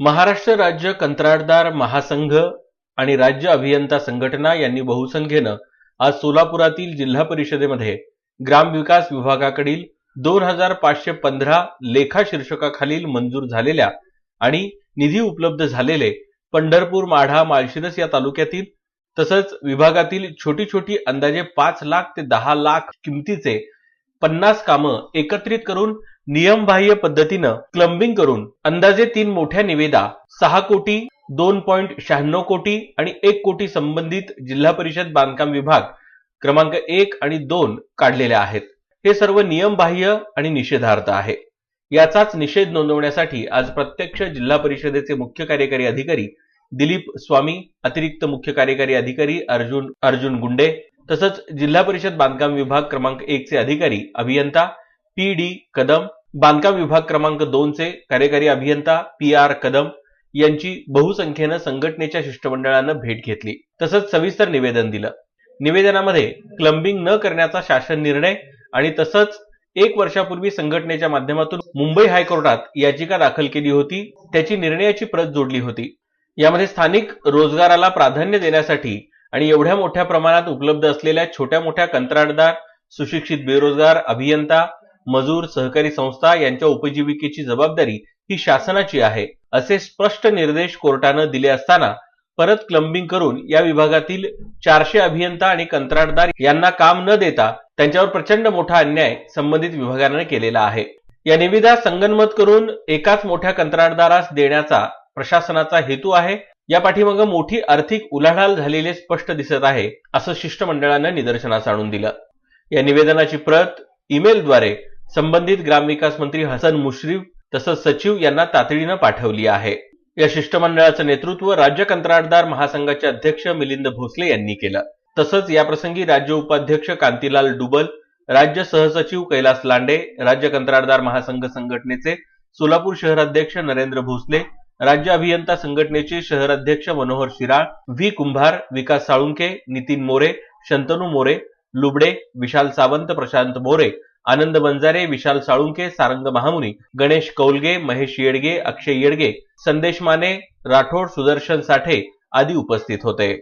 महाराष्ट्र राज्य कंत्राटदार महासंघ आणि राज्य अभियंता संघटना यांनी बहुसंख्येनं आज सोलापुरातील जिल्हा परिषदेमध्ये ग्रामविकास विभागाकडील 2515 लेखा शीर्षकाखालील मंजूर झालेल्या आणि निधी उपलब्ध झालेले पंढरपूर, माढा, माळशिरस या तालुक्यातील तसंच विभागातील छोटी छोटी अंदाजे 5 लाख ते 10 लाख किमतीचे 50 कामं एकत्रित करून नियमबाह्य पद्धतीनं क्लंबिंग करून अंदाजे 3 मोठ्या निविदा 6 कोटी, 2.96 कोटी आणि 1 कोटी संबंधित जिल्हा परिषद बांधकाम विभाग क्रमांक 1 आणि 2 काढलेल्या आहेत। हे सर्व नियमबाह्य आणि निषेधार्ह आहे। याचाच निषेध नोंदवण्यासाठी आज प्रत्यक्ष जिल्हा परिषदेचे मुख्य कार्यकारी अधिकारी दिलीप स्वामी, अतिरिक्त मुख्य कार्यकारी अधिकारी अर्जुन गुंडे तसंच जिल्हा परिषद बांधकाम विभाग क्रमांक 1 चे अधिकारी अभियंता PD कदम, बांधकाम विभाग क्रमांक 2 चे कार्यकारी अभियंता PR कदम यांची बहुसंख्येनं संघटनेच्या शिष्टमंडळानं भेट घेतली तसंच सविस्तर निवेदन दिलं। निवेदनामध्ये क्लंबिंग न करण्याचा शासन निर्णय आणि तसंच 1 वर्षापूर्वी संघटनेच्या माध्यमातून मुंबई हायकोर्टात याचिका दाखल केली होती, त्याची निर्णयाची प्रत जोडली होती। यामध्ये स्थानिक रोजगाराला प्राधान्य देण्यासाठी आणि एवढ्या मोठ्या प्रमाणात उपलब्ध असलेल्या छोट्या मोठ्या कंत्राटदार, सुशिक्षित बेरोजगार, अभियंता, मजूर, सहकारी संस्था यांच्या उपजीविकेची जबाबदारी ही शासनाची आहे असे स्पष्ट निर्देश कोर्टानं दिले असताना परत क्लंबिंग करून या विभागातील 400 अभियंता आणि कंत्राटदार यांना काम न देता त्यांच्यावर प्रचंड मोठा अन्याय संबंधित विभागाने केलेला आहे। या निविदा संगनमत करून एकाच मोठ्या कंत्राटदारास देण्याचा प्रशासनाचा हेतू आहे। या पाठीमागे मोठी आर्थिक उलाढाल झालेले स्पष्ट दिसत आहे असं शिष्टमंडळानं निदर्शनास आणून दिलं। या निवेदनाची प्रत ईमेलद्वारे संबंधित ग्रामविकास मंत्री हसन मुश्रीफ तसंच सचिव यांना तातडीनं पाठवली आहे। या शिष्टमंडळाचं नेतृत्व राज्य कंत्राटदार महासंघाचे अध्यक्ष मिलिंद भोसले यांनी केलं। तसंच याप्रसंगी राज्य उपाध्यक्ष कांतीलाल डुबल, राज्य सहसचिव कैलास लांडे, राज्य कंत्राटदार महासंघ संघटनेचे सोलापूर शहराध्यक्ष नरेंद्र भोसले, राज्य अभियंता संघटनेचे शहराध्यक्ष मनोहर शिराळ, व्ही कुंभार, विकास साळुंके, नितीन मोरे, शंतनू मोरे, लुबडे, विशाल सावंत, प्रशांत मोरे, आनंद बंजारे, विशाल साळुंके, सारंग महामुनी, गणेश कौलगे, महेश येडगे, अक्षय येडगे, संदेश माने, राठोड, सुदर्शन साठे आदी उपस्थित होते।